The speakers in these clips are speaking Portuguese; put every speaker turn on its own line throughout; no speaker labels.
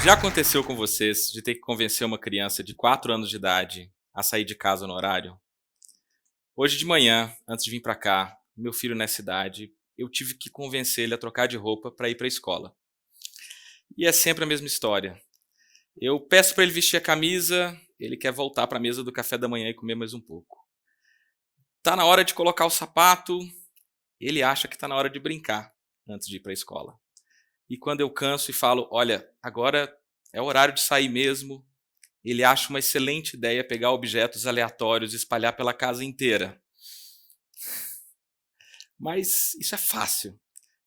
Já aconteceu com vocês de ter que convencer uma criança de 4 anos de idade a sair de casa no horário? Hoje de manhã, antes de vir para cá, meu filho nessa idade, eu tive que convencer ele a trocar de roupa para ir para a escola. E é sempre a mesma história. Eu peço para ele vestir a camisa, ele quer voltar para a mesa do café da manhã e comer mais um pouco. Tá na hora de colocar o sapato, ele acha que tá na hora de brincar antes de ir para a escola. E quando eu canso e falo, olha, agora é o horário de sair mesmo, ele acha uma excelente ideia pegar objetos aleatórios e espalhar pela casa inteira. Mas isso é fácil.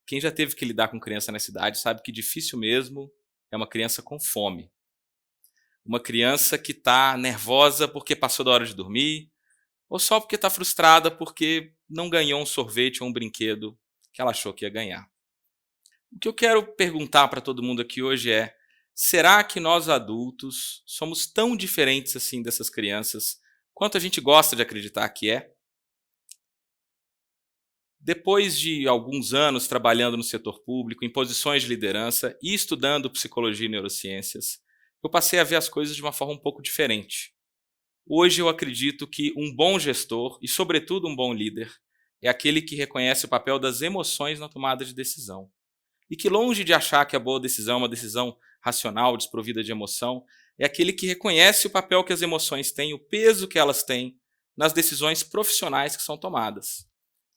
Quem já teve que lidar com criança nessa idade sabe que difícil mesmo é uma criança com fome. Uma criança que está nervosa porque passou da hora de dormir, ou só porque está frustrada porque não ganhou um sorvete ou um brinquedo que ela achou que ia ganhar. O que eu quero perguntar para todo mundo aqui hoje é: será que nós adultos somos tão diferentes assim dessas crianças quanto a gente gosta de acreditar que é? Depois de alguns anos trabalhando no setor público, em posições de liderança e estudando psicologia e neurociências, eu passei a ver as coisas de uma forma um pouco diferente. Hoje eu acredito que um bom gestor, e sobretudo um bom líder, é aquele que reconhece o papel das emoções na tomada de decisão. E que, longe de achar que a boa decisão é uma decisão racional, desprovida de emoção, é aquele que reconhece o papel que as emoções têm, o peso que elas têm nas decisões profissionais que são tomadas.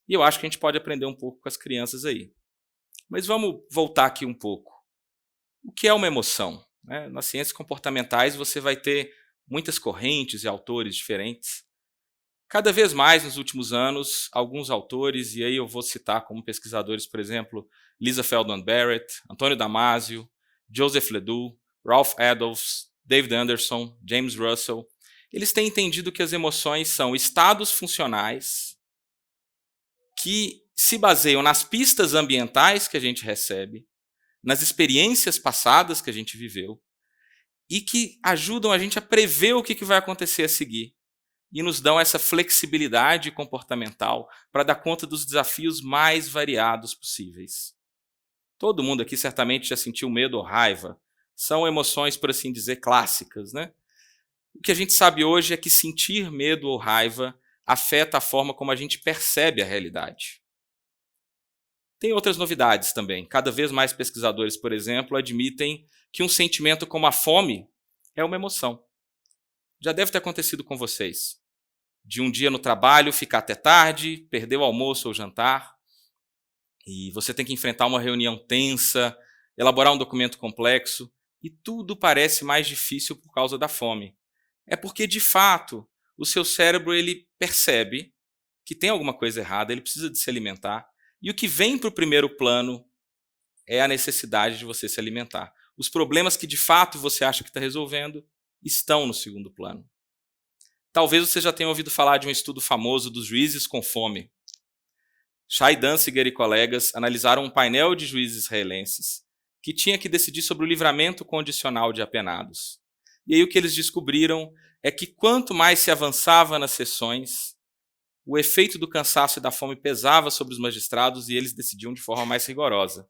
E eu acho que a gente pode aprender um pouco com as crianças aí. Mas vamos voltar aqui um pouco. O que é uma emoção? Nas ciências comportamentais você vai ter muitas correntes e autores diferentes. Cada vez mais, nos últimos anos, alguns autores, e aí eu vou citar como pesquisadores, por exemplo, Lisa Feldman Barrett, Antônio Damasio, Joseph Ledoux, Ralph Adolphs, David Anderson, James Russell, eles têm entendido que as emoções são estados funcionais que se baseiam nas pistas ambientais que a gente recebe, nas experiências passadas que a gente viveu, e que ajudam a gente a prever o que vai acontecer a seguir. E nos dão essa flexibilidade comportamental para dar conta dos desafios mais variados possíveis. Todo mundo aqui certamente já sentiu medo ou raiva. São emoções, por assim dizer, clássicas, né? O que a gente sabe hoje é que sentir medo ou raiva afeta a forma como a gente percebe a realidade. Tem outras novidades também. Cada vez mais pesquisadores, por exemplo, admitem que um sentimento como a fome é uma emoção. Já deve ter acontecido com vocês. De um dia no trabalho, ficar até tarde, perder o almoço ou jantar, e você tem que enfrentar uma reunião tensa, elaborar um documento complexo, e tudo parece mais difícil por causa da fome. É porque, de fato, o seu cérebro ele percebe que tem alguma coisa errada, ele precisa de se alimentar, e o que vem para o primeiro plano é a necessidade de você se alimentar. Os problemas que, de fato, você acha que está resolvendo estão no segundo plano. Talvez você já tenha ouvido falar de um estudo famoso dos juízes com fome. Shai Danziger e colegas analisaram um painel de juízes israelenses que tinha que decidir sobre o livramento condicional de apenados. E aí o que eles descobriram é que quanto mais se avançava nas sessões, o efeito do cansaço e da fome pesava sobre os magistrados e eles decidiam de forma mais rigorosa.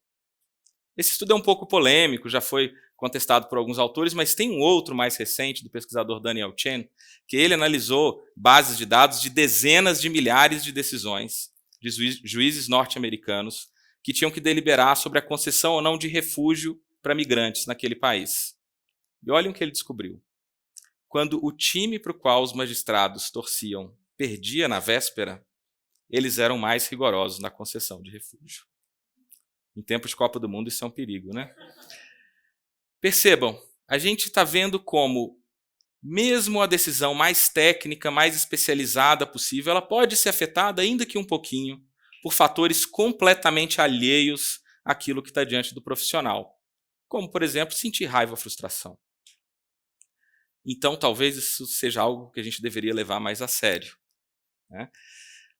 Esse estudo é um pouco polêmico, já foi contestado por alguns autores, mas tem um outro mais recente, do pesquisador Daniel Chen, que ele analisou bases de dados de dezenas de milhares de decisões de juízes norte-americanos que tinham que deliberar sobre a concessão ou não de refúgio para migrantes naquele país. E olhem o que ele descobriu. Quando o time para o qual os magistrados torciam perdia na véspera, eles eram mais rigorosos na concessão de refúgio. Em tempos de Copa do Mundo isso é um perigo, né? Percebam, a gente está vendo como mesmo a decisão mais técnica, mais especializada possível, ela pode ser afetada, ainda que um pouquinho, por fatores completamente alheios àquilo que está diante do profissional. Como, por exemplo, sentir raiva ou frustração. Então, talvez isso seja algo que a gente deveria levar mais a sério.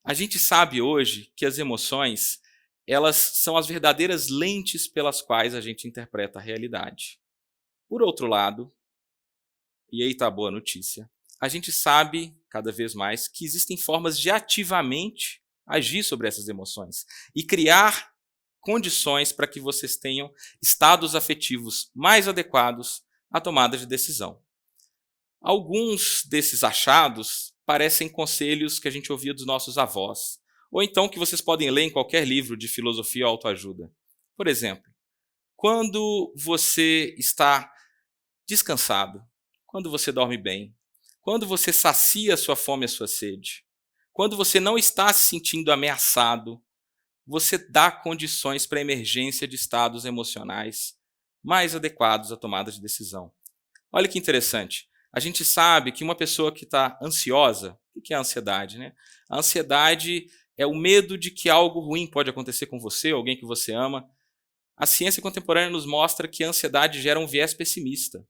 A gente sabe hoje que as emoções elas são as verdadeiras lentes pelas quais a gente interpreta a realidade. Por outro lado, e aí está a boa notícia, a gente sabe, cada vez mais, que existem formas de ativamente agir sobre essas emoções e criar condições para que vocês tenham estados afetivos mais adequados à tomada de decisão. Alguns desses achados parecem conselhos que a gente ouvia dos nossos avós, ou então que vocês podem ler em qualquer livro de filosofia ou autoajuda. Por exemplo, quando você está descansado, quando você dorme bem, quando você sacia a sua fome e a sua sede, quando você não está se sentindo ameaçado, você dá condições para a emergência de estados emocionais mais adequados à tomada de decisão. Olha que interessante. A gente sabe que uma pessoa que está ansiosa, o que é a ansiedade, né? A ansiedade é o medo de que algo ruim pode acontecer com você, alguém que você ama. A ciência contemporânea nos mostra que a ansiedade gera um viés pessimista.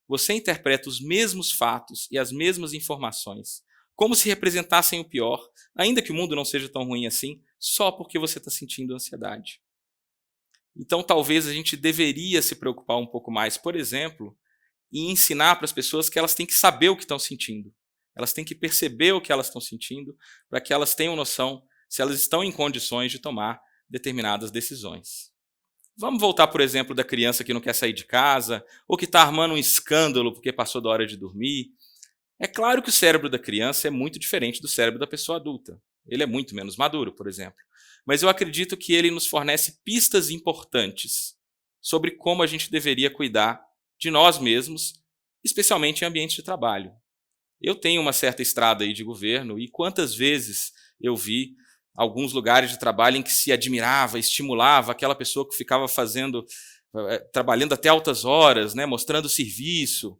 Você interpreta os mesmos fatos e as mesmas informações como se representassem o pior, ainda que o mundo não seja tão ruim assim, só porque você está sentindo ansiedade. Então, talvez a gente deveria se preocupar um pouco mais, por exemplo, e ensinar para as pessoas que elas têm que saber o que estão sentindo. Elas têm que perceber o que elas estão sentindo para que elas tenham noção se elas estão em condições de tomar determinadas decisões. Vamos voltar, por exemplo, da criança que não quer sair de casa ou que está armando um escândalo porque passou da hora de dormir. É claro que o cérebro da criança é muito diferente do cérebro da pessoa adulta. Ele é muito menos maduro, por exemplo. Mas eu acredito que ele nos fornece pistas importantes sobre como a gente deveria cuidar de nós mesmos, especialmente em ambientes de trabalho. Eu tenho uma certa estrada aí de governo e quantas vezes eu vi alguns lugares de trabalho em que se admirava, estimulava aquela pessoa que ficava trabalhando até altas horas, né, mostrando serviço.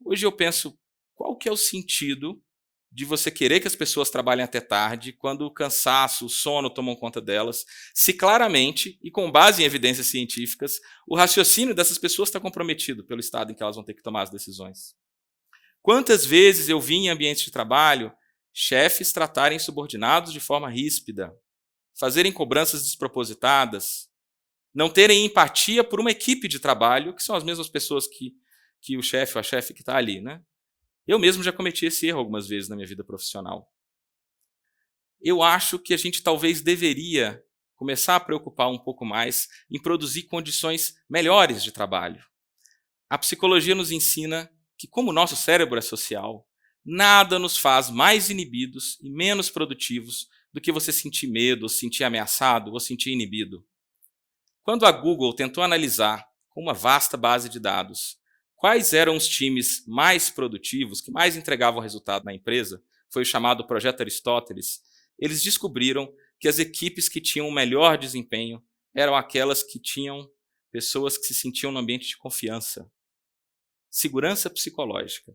Hoje eu penso, qual que é o sentido de você querer que as pessoas trabalhem até tarde, quando o cansaço, o sono tomam conta delas, se claramente, e com base em evidências científicas, o raciocínio dessas pessoas está comprometido pelo estado em que elas vão ter que tomar as decisões. Quantas vezes eu vi em ambientes de trabalho chefes tratarem subordinados de forma ríspida, fazerem cobranças despropositadas, não terem empatia por uma equipe de trabalho, que são as mesmas pessoas que o chefe ou a chefe que está ali, né? Eu mesmo já cometi esse erro algumas vezes na minha vida profissional. Eu acho que a gente talvez deveria começar a preocupar um pouco mais em produzir condições melhores de trabalho. A psicologia nos ensina que, como o nosso cérebro é social, nada nos faz mais inibidos e menos produtivos do que você sentir medo, ou sentir ameaçado, ou sentir inibido. Quando a Google tentou analisar, com uma vasta base de dados, quais eram os times mais produtivos, que mais entregavam resultado na empresa, foi o chamado Projeto Aristóteles, eles descobriram que as equipes que tinham o melhor desempenho eram aquelas que tinham pessoas que se sentiam no ambiente de confiança. Segurança psicológica.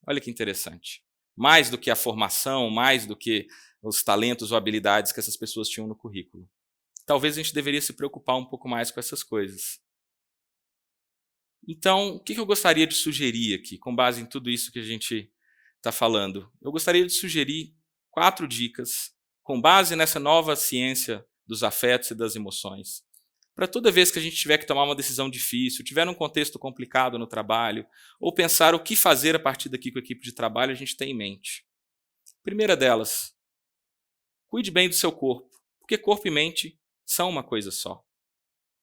Olha que interessante. Mais do que a formação, mais do que os talentos ou habilidades que essas pessoas tinham no currículo. Talvez a gente deveria se preocupar um pouco mais com essas coisas. Então, o que eu gostaria de sugerir aqui, com base em tudo isso que a gente está falando? Eu gostaria de sugerir 4 dicas, com base nessa nova ciência dos afetos e das emoções. Para toda vez que a gente tiver que tomar uma decisão difícil, tiver um contexto complicado no trabalho, ou pensar o que fazer a partir daqui com a equipe de trabalho, a gente tem em mente. Primeira delas, cuide bem do seu corpo, porque corpo e mente são uma coisa só.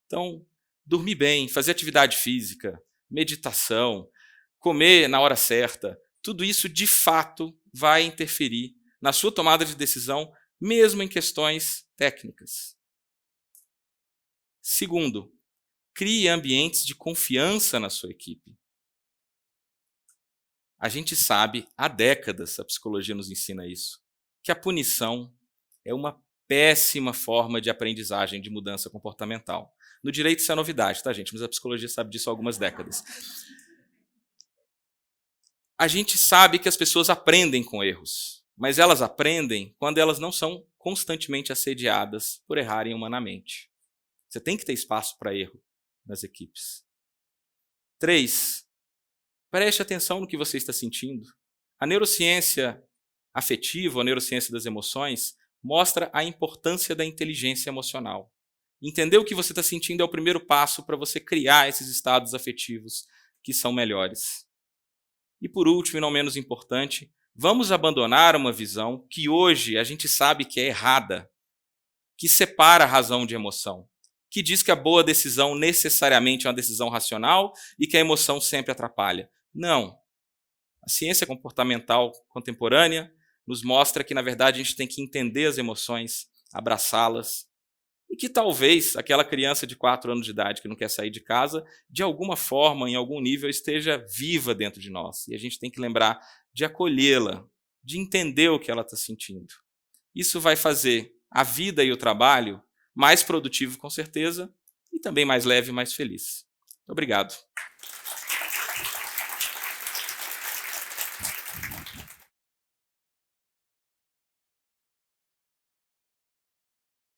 Então, dormir bem, fazer atividade física, meditação, comer na hora certa, tudo isso de fato vai interferir na sua tomada de decisão, mesmo em questões técnicas. Segundo, crie ambientes de confiança na sua equipe. A gente sabe, há décadas, a psicologia nos ensina isso, que a punição é uma péssima forma de aprendizagem de mudança comportamental. No direito isso é novidade, tá, gente? Mas a psicologia sabe disso há algumas décadas. A gente sabe que as pessoas aprendem com erros, mas elas aprendem quando elas não são constantemente assediadas por errarem humanamente. Você tem que ter espaço para erro nas equipes. 3. Preste atenção no que você está sentindo. A neurociência afetiva, a neurociência das emoções, mostra a importância da inteligência emocional. Entender o que você está sentindo é o primeiro passo para você criar esses estados afetivos que são melhores. E por último, e não menos importante, vamos abandonar uma visão que hoje a gente sabe que é errada, que separa a razão de emoção. que diz que a boa decisão necessariamente é uma decisão racional e que a emoção sempre atrapalha. Não. A ciência comportamental contemporânea nos mostra que, na verdade, a gente tem que entender as emoções, abraçá-las, e que talvez aquela criança de 4 anos de idade que não quer sair de casa, de alguma forma, em algum nível, esteja viva dentro de nós. E a gente tem que lembrar de acolhê-la, de entender o que ela está sentindo. Isso vai fazer a vida e o trabalho mais produtivo, com certeza, e também mais leve e mais feliz. Obrigado.